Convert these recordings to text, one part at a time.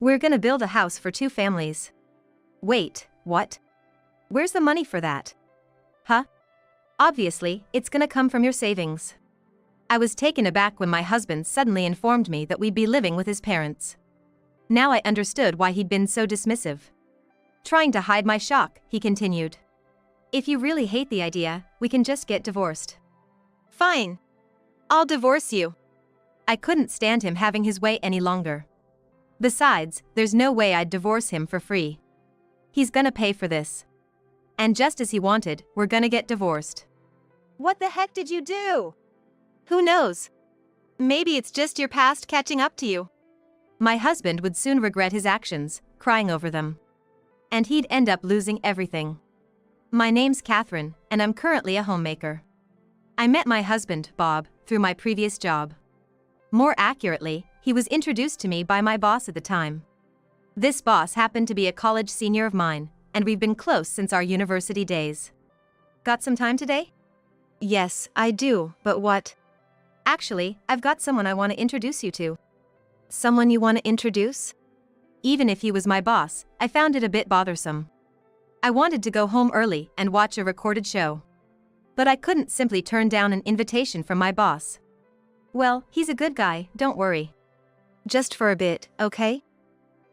We're gonna build a house for two families. Wait, what? Where's the money for that? Huh? Obviously, it's gonna come from your savings. I was taken aback when my husband suddenly informed me that we'd be living with his parents. Now I understood why he'd been so dismissive. Trying to hide my shock, he continued. If you really hate the idea, we can just get divorced. Fine. I'll divorce you. I couldn't stand him having his way any longer. Besides, there's no way I'd divorce him for free. He's gonna pay for this. And just as he wanted, we're gonna get divorced. What the heck did you do? Who knows? Maybe it's just your past catching up to you. My husband would soon regret his actions, crying over them. And he'd end up losing everything. My name's Catherine, and I'm currently a homemaker. I met my husband, Bob, through my previous job. More accurately, he was introduced to me by my boss at the time. This boss happened to be a college senior of mine, and we've been close since our university days. Got some time today? Yes, I do, but what? Actually, I've got someone I want to introduce you to. Someone you want to introduce? Even if he was my boss, I found it a bit bothersome. I wanted to go home early and watch a recorded show. But I couldn't simply turn down an invitation from my boss. Well, he's a good guy, don't worry. Just for a bit, okay?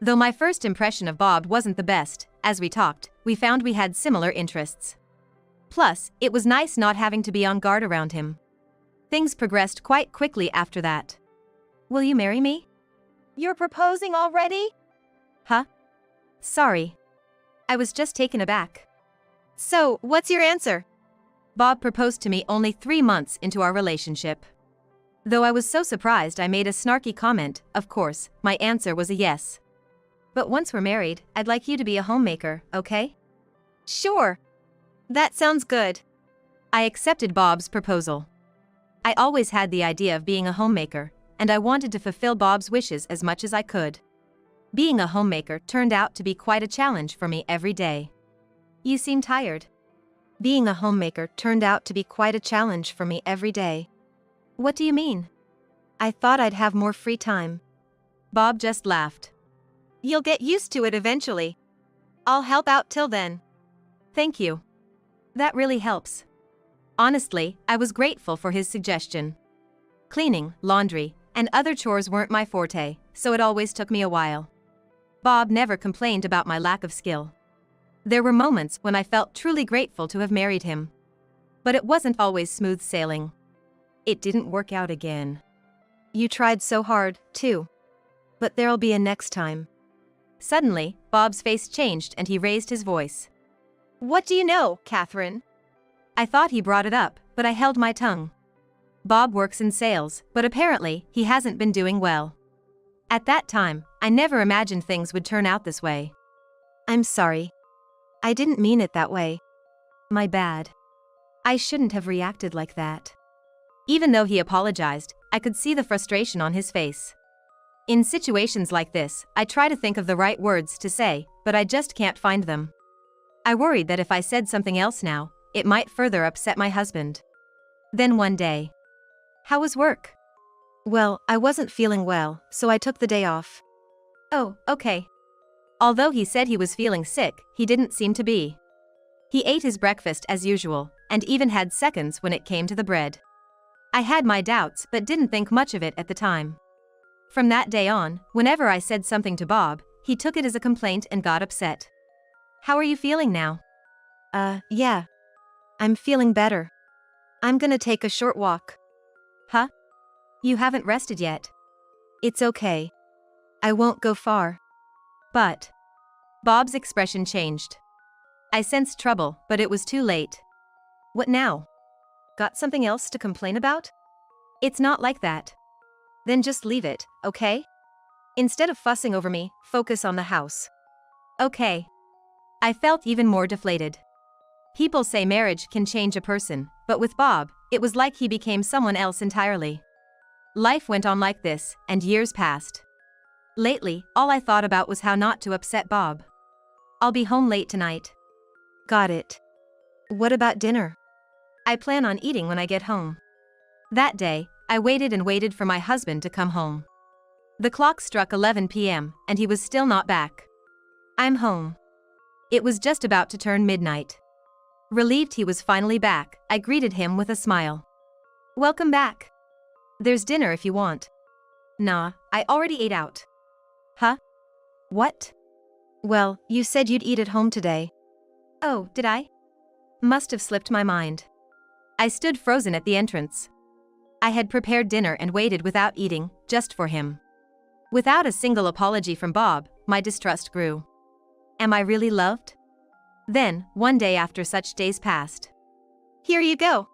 Though my first impression of Bob wasn't the best, as we talked, we found we had similar interests. Plus, it was nice not having to be on guard around him. Things progressed quite quickly after that. Will you marry me? You're proposing already? Huh? Sorry. I was just taken aback. So, what's your answer? Bob proposed to me only 3 months into our relationship. Though I was so surprised I made a snarky comment, of course, my answer was a yes. But once we're married, I'd like you to be a homemaker, okay? Sure. That sounds good. I accepted Bob's proposal. I always had the idea of being a homemaker, and I wanted to fulfill Bob's wishes as much as I could. Being a homemaker turned out to be quite a challenge for me every day. You seem tired. Being a homemaker turned out to be quite a challenge for me every day. What do you mean? I thought I'd have more free time. Bob just laughed. You'll get used to it eventually. I'll help out till then. Thank you. That really helps. Honestly, I was grateful for his suggestion. Cleaning, laundry, and other chores weren't my forte, so it always took me a while. Bob never complained about my lack of skill. There were moments when I felt truly grateful to have married him. But it wasn't always smooth sailing. It didn't work out again. You tried so hard, too. But there'll be a next time. Suddenly, Bob's face changed and he raised his voice. What do you know, Catherine? I thought he brought it up, but I held my tongue. Bob works in sales, but apparently, he hasn't been doing well. At that time, I never imagined things would turn out this way. I'm sorry. I didn't mean it that way. My bad. I shouldn't have reacted like that. Even though he apologized, I could see the frustration on his face. In situations like this, I try to think of the right words to say, but I just can't find them. I worried that if I said something else now, it might further upset my husband. Then one day. How was work? Well, I wasn't feeling well, so I took the day off. Oh, okay. Although he said he was feeling sick, he didn't seem to be. He ate his breakfast as usual, and even had seconds when it came to the bread. I had my doubts but didn't think much of it at the time. From that day on, whenever I said something to Bob, he took it as a complaint and got upset. How are you feeling now? Yeah. I'm feeling better. I'm gonna take a short walk. Huh? You haven't rested yet. It's okay. I won't go far. But. Bob's expression changed. I sensed trouble, but it was too late. What now? Got something else to complain about? It's not like that. Then just leave it, okay? Instead of fussing over me, focus on the house. Okay. I felt even more deflated. People say marriage can change a person, but with Bob, it was like he became someone else entirely. Life went on like this, and years passed. Lately, all I thought about was how not to upset Bob. I'll be home late tonight. Got it. What about dinner? I plan on eating when I get home. That day, I waited and waited for my husband to come home. The clock struck 11 p.m., and he was still not back. I'm home. It was just about to turn midnight. Relieved he was finally back, I greeted him with a smile. Welcome back. There's dinner if you want. Nah, I already ate out. Huh? What? Well, you said you'd eat at home today. Oh, did I? Must have slipped my mind. I stood frozen at the entrance. I had prepared dinner and waited without eating, just for him. Without a single apology from Bob, my distrust grew. Am I really loved? Then, one day after such days passed. Here you go.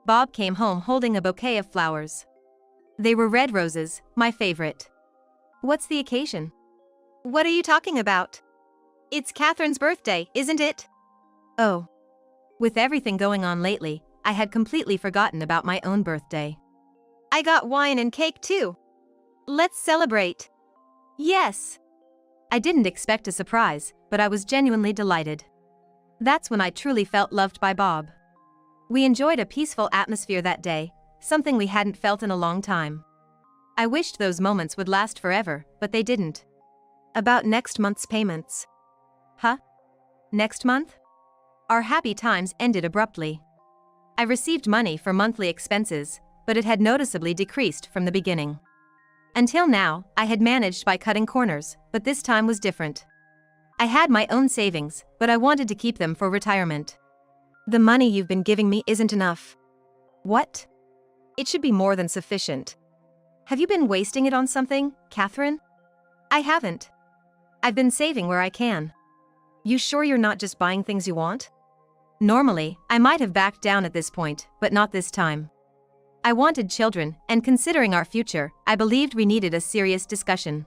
Bob came home holding a bouquet of flowers. They were red roses, my favorite. What's the occasion? What are you talking about? It's Catherine's birthday, isn't it? Oh. With everything going on lately, I had completely forgotten about my own birthday. I got wine and cake too. Let's celebrate. Yes. I didn't expect a surprise, but I was genuinely delighted. That's when I truly felt loved by Bob. We enjoyed a peaceful atmosphere that day, something we hadn't felt in a long time. I wished those moments would last forever, but they didn't. About next month's payments. Huh? Next month? Our happy times ended abruptly. I received money for monthly expenses, but it had noticeably decreased from the beginning. Until now, I had managed by cutting corners, but this time was different. I had my own savings, but I wanted to keep them for retirement. The money you've been giving me isn't enough. What? It should be more than sufficient. Have you been wasting it on something, Catherine? I haven't. I've been saving where I can. You sure you're not just buying things you want? Normally, I might have backed down at this point, but not this time. I wanted children, and considering our future, I believed we needed a serious discussion.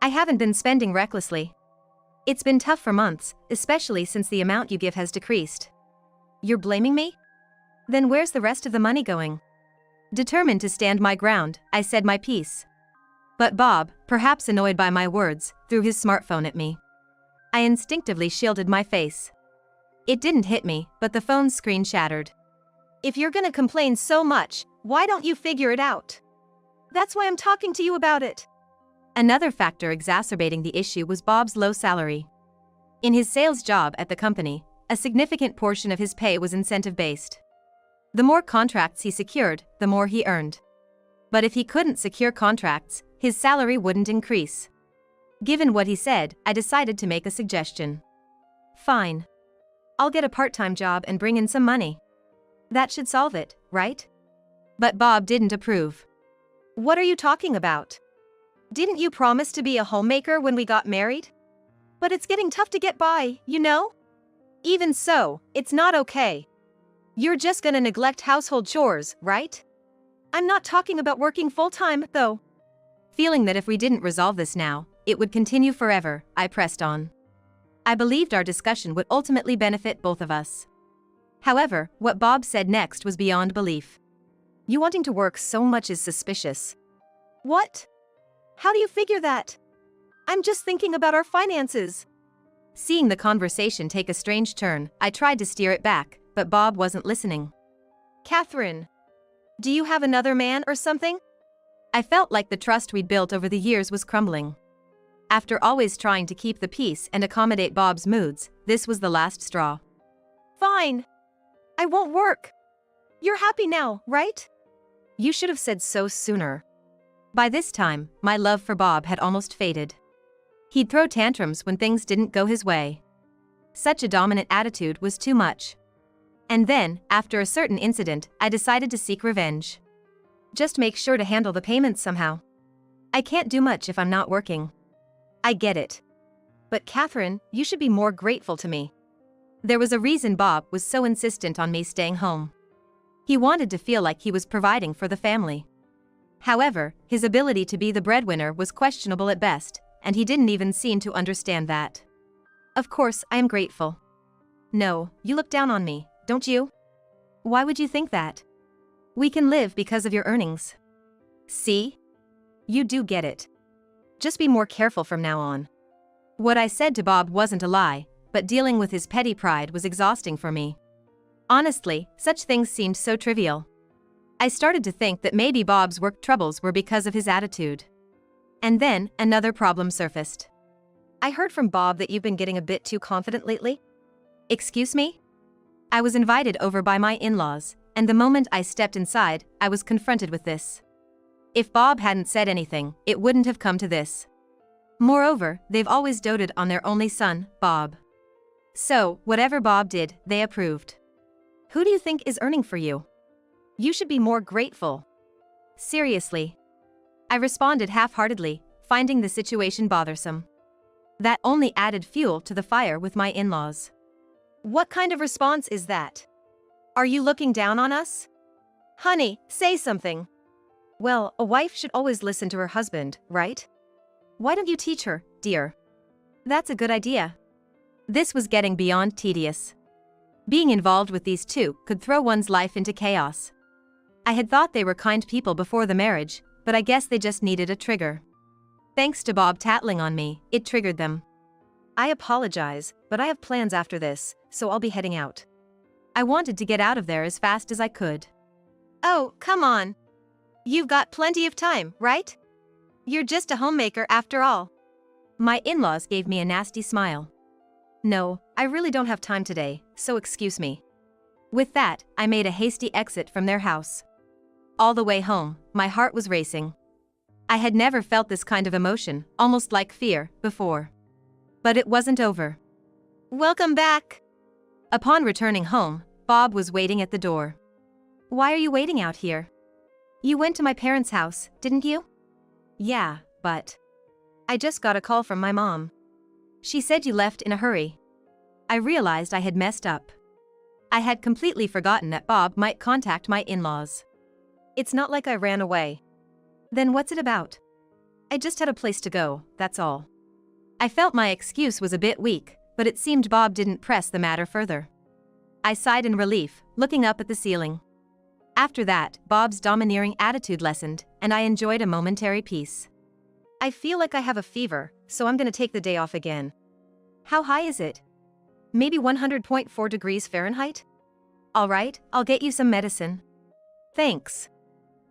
I haven't been spending recklessly. It's been tough for months, especially since the amount you give has decreased. You're blaming me? Then where's the rest of the money going? Determined to stand my ground, I said my piece. But Bob, perhaps annoyed by my words, threw his smartphone at me. I instinctively shielded my face. It didn't hit me, but the phone's screen shattered. If you're gonna complain so much, why don't you figure it out? That's why I'm talking to you about it. Another factor exacerbating the issue was Bob's low salary. In his sales job at the company, a significant portion of his pay was incentive-based. The more contracts he secured, the more he earned. But if he couldn't secure contracts, his salary wouldn't increase. Given what he said, I decided to make a suggestion. Fine. I'll get a part-time job and bring in some money. That should solve it, right? But Bob didn't approve. What are you talking about? Didn't you promise to be a homemaker when we got married? But it's getting tough to get by, you know? Even so, it's not okay. You're just gonna neglect household chores, right? I'm not talking about working full-time, though. Feeling that if we didn't resolve this now, it would continue forever, I pressed on. I believed our discussion would ultimately benefit both of us. However, what Bob said next was beyond belief. You wanting to work so much is suspicious. What? How do you figure that? I'm just thinking about our finances. Seeing the conversation take a strange turn, I tried to steer it back, but Bob wasn't listening. Catherine, do you have another man or something? I felt like the trust we'd built over the years was crumbling. After always trying to keep the peace and accommodate Bob's moods, this was the last straw. Fine. I won't work. You're happy now, right? You should have said so sooner. By this time, my love for Bob had almost faded. He'd throw tantrums when things didn't go his way. Such a dominant attitude was too much. And then, after a certain incident, I decided to seek revenge. Just make sure to handle the payments somehow. I can't do much if I'm not working. I get it. But Catherine, you should be more grateful to me. There was a reason Bob was so insistent on me staying home. He wanted to feel like he was providing for the family. However, his ability to be the breadwinner was questionable at best, and he didn't even seem to understand that. Of course, I am grateful. No, you look down on me, don't you? Why would you think that? We can live because of your earnings. See? You do get it. Just be more careful from now on. What I said to Bob wasn't a lie, but dealing with his petty pride was exhausting for me. Honestly, such things seemed so trivial. I started to think that maybe Bob's work troubles were because of his attitude. And then, another problem surfaced. I heard from Bob that you've been getting a bit too confident lately. Excuse me? I was invited over by my in-laws, and the moment I stepped inside, I was confronted with this. If Bob hadn't said anything, it wouldn't have come to this. Moreover, they've always doted on their only son, Bob. So, whatever Bob did, they approved. Who do you think is earning for you? You should be more grateful. Seriously. I responded half-heartedly, finding the situation bothersome. That only added fuel to the fire with my in-laws. What kind of response is that? Are you looking down on us? Honey, say something. Well, a wife should always listen to her husband, right? Why don't you teach her, dear? That's a good idea. This was getting beyond tedious. Being involved with these two could throw one's life into chaos. I had thought they were kind people before the marriage, but I guess they just needed a trigger. Thanks to Bob tattling on me, it triggered them. I apologize, but I have plans after this, so I'll be heading out. I wanted to get out of there as fast as I could. Oh, come on. You've got plenty of time, right? You're just a homemaker after all. My in-laws gave me a nasty smile. No, I really don't have time today, so excuse me. With that, I made a hasty exit from their house. All the way home, my heart was racing. I had never felt this kind of emotion, almost like fear, before. But it wasn't over. Welcome back. Upon returning home, Bob was waiting at the door. Why are you waiting out here? You went to my parents' house, didn't you? Yeah, but I just got a call from my mom. She said you left in a hurry. I realized I had messed up. I had completely forgotten that Bob might contact my in-laws. It's not like I ran away. Then what's it about? I just had a place to go, that's all. I felt my excuse was a bit weak, but it seemed Bob didn't press the matter further. I sighed in relief, looking up at the ceiling. After that, Bob's domineering attitude lessened, and I enjoyed a momentary peace. I feel like I have a fever, so I'm gonna take the day off again. How high is it? Maybe 100.4 degrees Fahrenheit? All right, I'll get you some medicine. Thanks.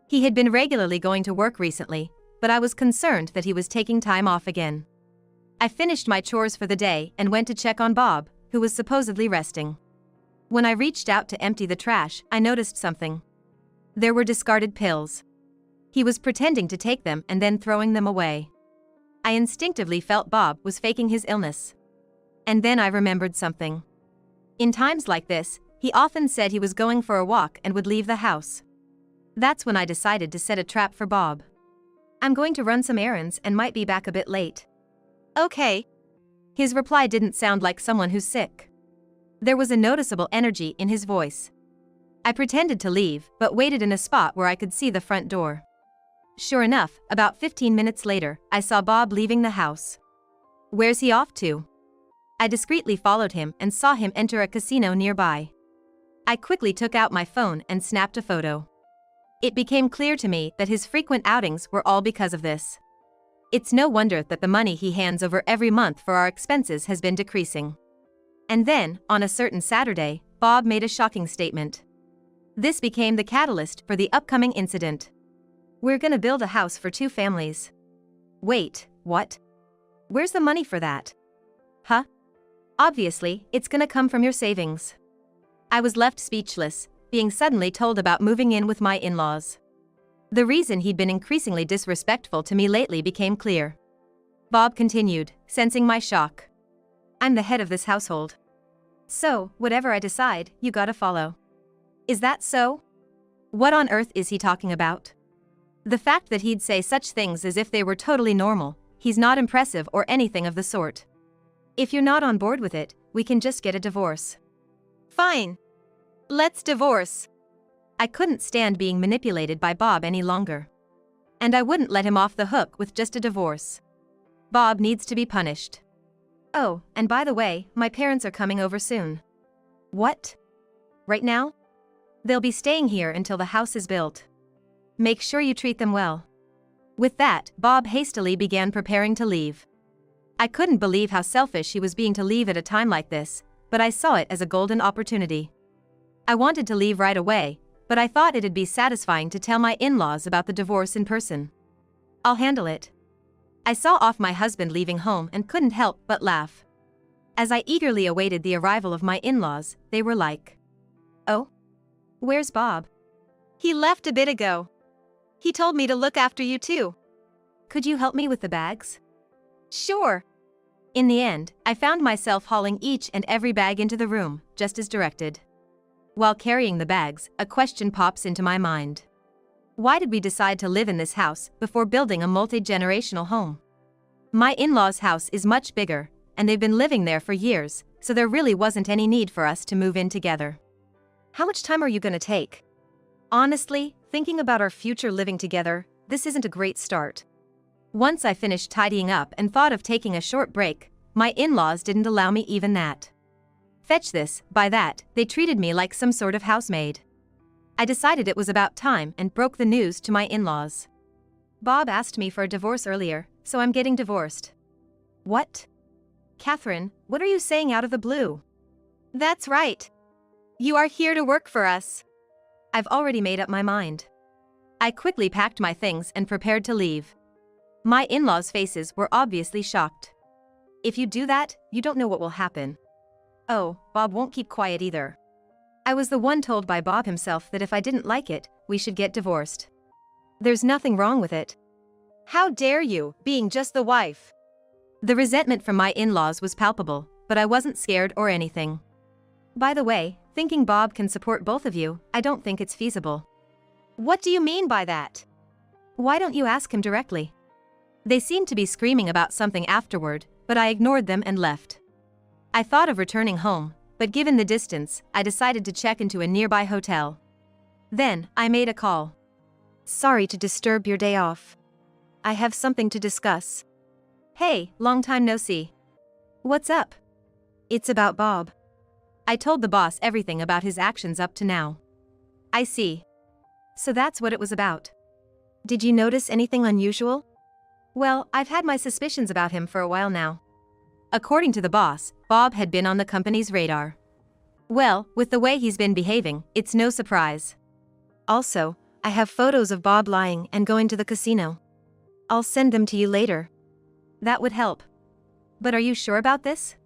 He had been regularly going to work recently, but I was concerned that he was taking time off again. I finished my chores for the day and went to check on Bob, who was supposedly resting. When I reached out to empty the trash, I noticed something. There were discarded pills. He was pretending to take them and then throwing them away. I instinctively felt Bob was faking his illness. And then I remembered something. In times like this, he often said he was going for a walk and would leave the house. That's when I decided to set a trap for Bob. I'm going to run some errands and might be back a bit late. Okay. His reply didn't sound like someone who's sick. There was a noticeable energy in his voice. I pretended to leave, but waited in a spot where I could see the front door. Sure enough, about 15 minutes later, I saw Bob leaving the house. Where's he off to? I discreetly followed him and saw him enter a casino nearby. I quickly took out my phone and snapped a photo. It became clear to me that his frequent outings were all because of this. It's no wonder that the money he hands over every month for our expenses has been decreasing. And then, on a certain Saturday, Bob made a shocking statement. This became the catalyst for the upcoming incident. We're gonna build a house for 2 families. Wait, what? Where's the money for that? Huh? Obviously, it's gonna come from your savings. I was left speechless, being suddenly told about moving in with my in-laws. The reason he'd been increasingly disrespectful to me lately became clear. Bob continued, sensing my shock. I'm the head of this household. So, whatever I decide, you gotta follow. Is that so? What on earth is he talking about? The fact that he'd say such things as if they were totally normal, he's not impressive or anything of the sort. If you're not on board with it, we can just get a divorce. Fine. Let's divorce. I couldn't stand being manipulated by Bob any longer. And I wouldn't let him off the hook with just a divorce. Bob needs to be punished. Oh, and by the way, my parents are coming over soon. What? Right now? They'll be staying here until the house is built. Make sure you treat them well. With that, Bob hastily began preparing to leave. I couldn't believe how selfish he was being to leave at a time like this, but I saw it as a golden opportunity. I wanted to leave right away, but I thought it'd be satisfying to tell my in-laws about the divorce in person. I'll handle it. I saw off my husband leaving home and couldn't help but laugh. As I eagerly awaited the arrival of my in-laws, they were like, "Oh? Where's Bob? He left a bit ago. He told me to look after you too. Could you help me with the bags?" "Sure." In the end, I found myself hauling each and every bag into the room, just as directed. While carrying the bags, a question pops into my mind. Why did we decide to live in this house before building a multi-generational home? My in-laws' house is much bigger, and they've been living there for years, so there really wasn't any need for us to move in together. How much time are you gonna take? Honestly, thinking about our future living together, this isn't a great start. Once I finished tidying up and thought of taking a short break, my in-laws didn't allow me even that. Fetch this, buy that, they treated me like some sort of housemaid. I decided it was about time and broke the news to my in-laws. Bob asked me for a divorce earlier, so I'm getting divorced. What? Catherine, what are you saying out of the blue? That's right. You are here to work for us. I've already made up my mind. I quickly packed my things and prepared to leave. My in-laws' faces were obviously shocked. If you do that, you don't know what will happen. Oh, Bob won't keep quiet either. I was the one told by Bob himself that if I didn't like it, we should get divorced. There's nothing wrong with it. How dare you, being just the wife? The resentment from my in-laws was palpable, but I wasn't scared or anything. By the way, thinking Bob can support both of you, I don't think it's feasible. What do you mean by that? Why don't you ask him directly? They seemed to be screaming about something afterward, but I ignored them and left. I thought of returning home, but given the distance, I decided to check into a nearby hotel. Then, I made a call. Sorry to disturb your day off. I have something to discuss. Hey, long time no see. What's up? It's about Bob. I told the boss everything about his actions up to now. I see. So that's what it was about. Did you notice anything unusual? Well, I've had my suspicions about him for a while now. According to the boss, Bob had been on the company's radar. Well, with the way he's been behaving, it's no surprise. Also, I have photos of Bob lying and going to the casino. I'll send them to you later. That would help. But are you sure about this?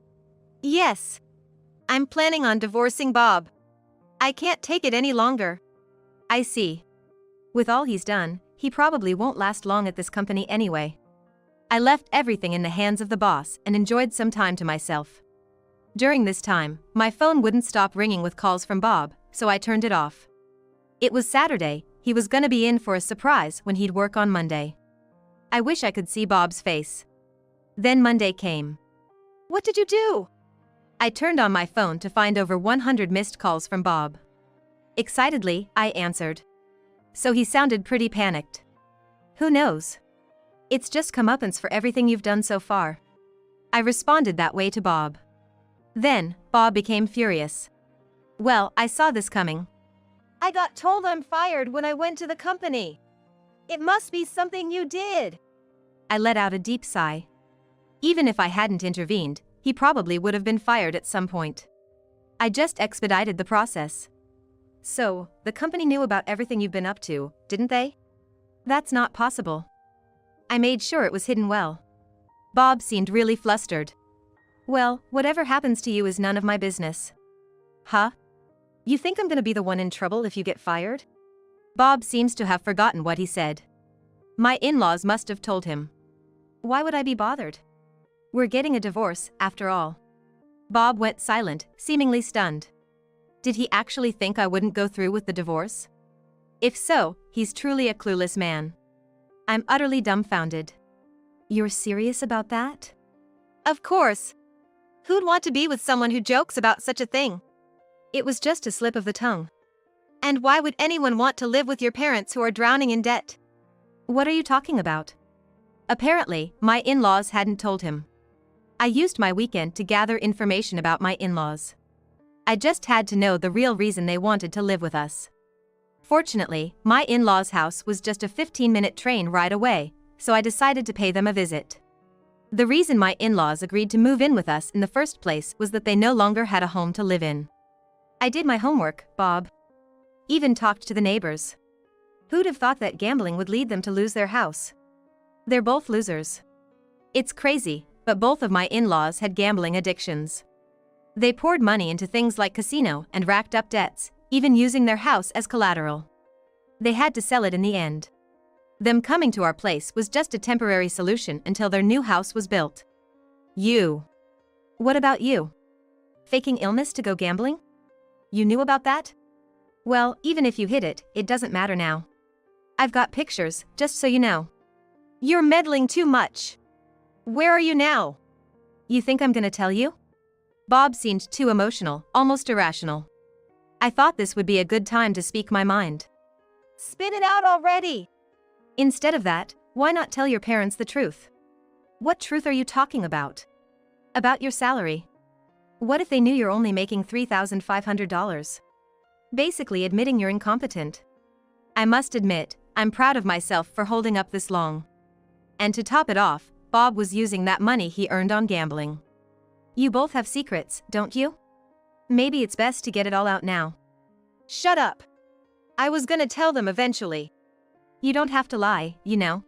Yes. I'm planning on divorcing Bob. I can't take it any longer. I see. With all he's done, he probably won't last long at this company anyway. I left everything in the hands of the boss and enjoyed some time to myself. During this time, my phone wouldn't stop ringing with calls from Bob, so I turned it off. It was Saturday, he was gonna be in for a surprise when he'd work on Monday. I wish I could see Bob's face. Then Monday came. What did you do? I turned on my phone to find over 100 missed calls from Bob. Excitedly, I answered. So he sounded pretty panicked. Who knows? It's just comeuppance for everything you've done so far. I responded that way to Bob. Then, Bob became furious. Well, I saw this coming. I got told I'm fired when I went to the company. It must be something you did. I let out a deep sigh. Even if I hadn't intervened, he probably would have been fired at some point. I just expedited the process. So, the company knew about everything you've been up to, didn't they? That's not possible. I made sure it was hidden well. Bob seemed really flustered. Well, whatever happens to you is none of my business. Huh? You think I'm gonna be the one in trouble if you get fired? Bob seems to have forgotten what he said. My in-laws must have told him. Why would I be bothered? We're getting a divorce, after all. Bob went silent, seemingly stunned. Did he actually think I wouldn't go through with the divorce? If so, he's truly a clueless man. I'm utterly dumbfounded. You're serious about that? Of course. Who'd want to be with someone who jokes about such a thing? It was just a slip of the tongue. And why would anyone want to live with your parents who are drowning in debt? What are you talking about? Apparently, my in-laws hadn't told him. I used my weekend to gather information about my in-laws. I just had to know the real reason they wanted to live with us. Fortunately, my in-laws' house was just a 15-minute train ride away, so I decided to pay them a visit. The reason my in-laws agreed to move in with us in the first place was that they no longer had a home to live in. I did my homework, Bob. Even talked to the neighbors. Who'd have thought that gambling would lead them to lose their house? They're both losers. It's crazy, but both of my in-laws had gambling addictions. They poured money into things like casino and racked up debts, even using their house as collateral. They had to sell it in the end. Them coming to our place was just a temporary solution until their new house was built. You. What about you? Faking illness to go gambling? You knew about that? Well, even if you hid it, it doesn't matter now. I've got pictures, just so you know. You're meddling too much. Where are you now? You think I'm gonna tell you? Bob seemed too emotional, almost irrational. I thought this would be a good time to speak my mind. Spit it out already! Instead of that, why not tell your parents the truth? What truth are you talking about? About your salary. What if they knew you're only making $3,500? Basically admitting you're incompetent. I must admit, I'm proud of myself for holding up this long. And to top it off, Bob was using that money he earned on gambling. You both have secrets, don't you? Maybe it's best to get it all out now. Shut up! I was gonna tell them eventually. You don't have to lie, you know.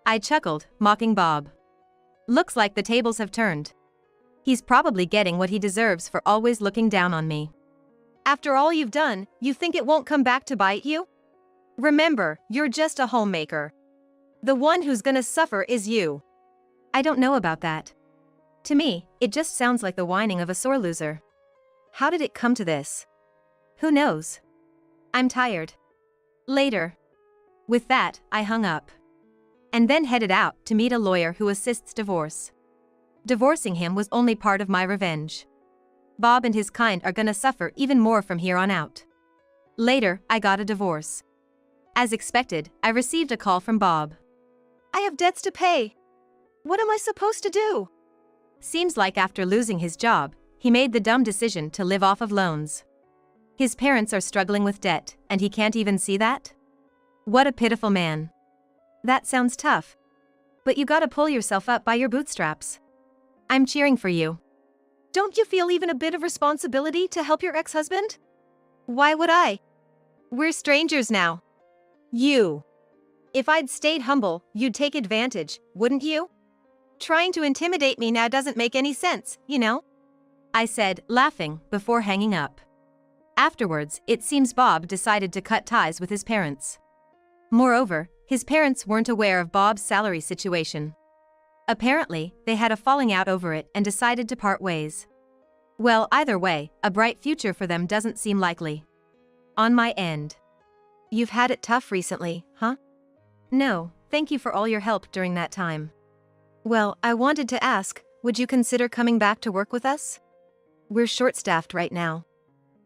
I chuckled, mocking Bob. Looks like the tables have turned. He's probably getting what he deserves for always looking down on me. After all you've done, you think it won't come back to bite you? Remember, you're just a homemaker. The one who's gonna suffer is you. I don't know about that. To me, it just sounds like the whining of a sore loser. How did it come to this? Who knows? I'm tired. Later. With that, I hung up. And then headed out to meet a lawyer who assists divorce. Divorcing him was only part of my revenge. Bob and his kind are gonna suffer even more from here on out. Later, I got a divorce. As expected, I received a call from Bob. I have debts to pay. What am I supposed to do? Seems like after losing his job, he made the dumb decision to live off of loans. His parents are struggling with debt, and he can't even see that? What a pitiful man. That sounds tough. But you gotta pull yourself up by your bootstraps. I'm cheering for you. Don't you feel even a bit of responsibility to help your ex-husband? Why would I? We're strangers now. You. If I'd stayed humble, you'd take advantage, wouldn't you? Trying to intimidate me now doesn't make any sense, you know? I said, laughing, before hanging up. Afterwards, it seems Bob decided to cut ties with his parents. Moreover, his parents weren't aware of Bob's salary situation. Apparently, they had a falling out over it and decided to part ways. Well, either way, a bright future for them doesn't seem likely. On my end. You've had it tough recently, huh? No, thank you for all your help during that time. Well, I wanted to ask, would you consider coming back to work with us? We're short-staffed right now.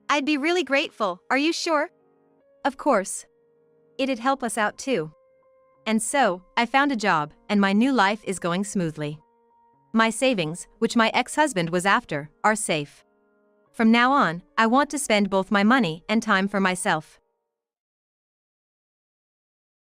I'd be really grateful, are you sure? Of course. It'd help us out too. And so, I found a job, and my new life is going smoothly. My savings, which my ex-husband was after, are safe. From now on, I want to spend both my money and time for myself.